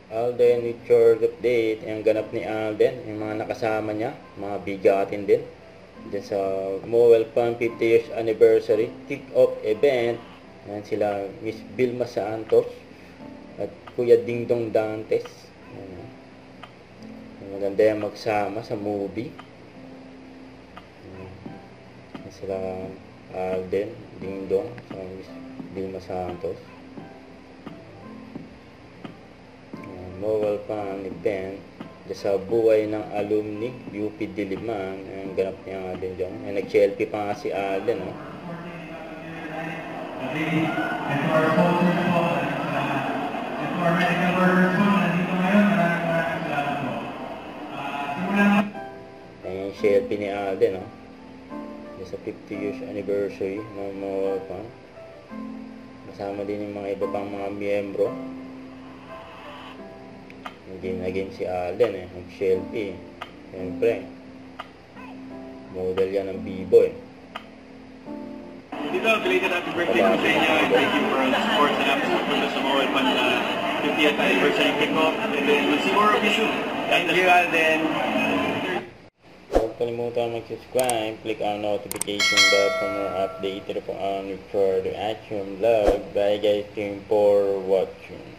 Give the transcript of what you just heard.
Alden with short update. Ang ganap ni Alden, yung mga nakasama niya, mga bigatin din. Diyan sa Mobile Fan 50 years anniversary kick-off event. Yan sila Miss Vilma Santos at Kuya Dingdong Dantes. Yan. Maganda yung magsama sa movie. Yan sila Alden, Dingdong, sa Miss Vilma Santos. Mobile Fan event sa buhay ng alumni UP Diliman. Ang ganap niya din dyan. Nag-selfie pa nga si Alden. Ito our sponsors po. Ito our medical workers po. Nandito ngayon. Maraming salamat po. Simulan. Ayan yung selfie ni Alden. Sa 50 years anniversary ng Mobile Fan. Kasama din yung mga iba pang mga miyembro. Hindi naging si Alden nag-selfie. Siyempre, model yan ng B-boy. Dito, belated happy birthday po sa inyo and thank you for all the support and episode for the Mobile Fan 50th anniversary kickoff. And then we'll see more of you soon. Thank you, Alden. Huwag kalimutan mag-subscribe, click on notification bell for more update po on further action vlog. Bye guys, thank you for watching.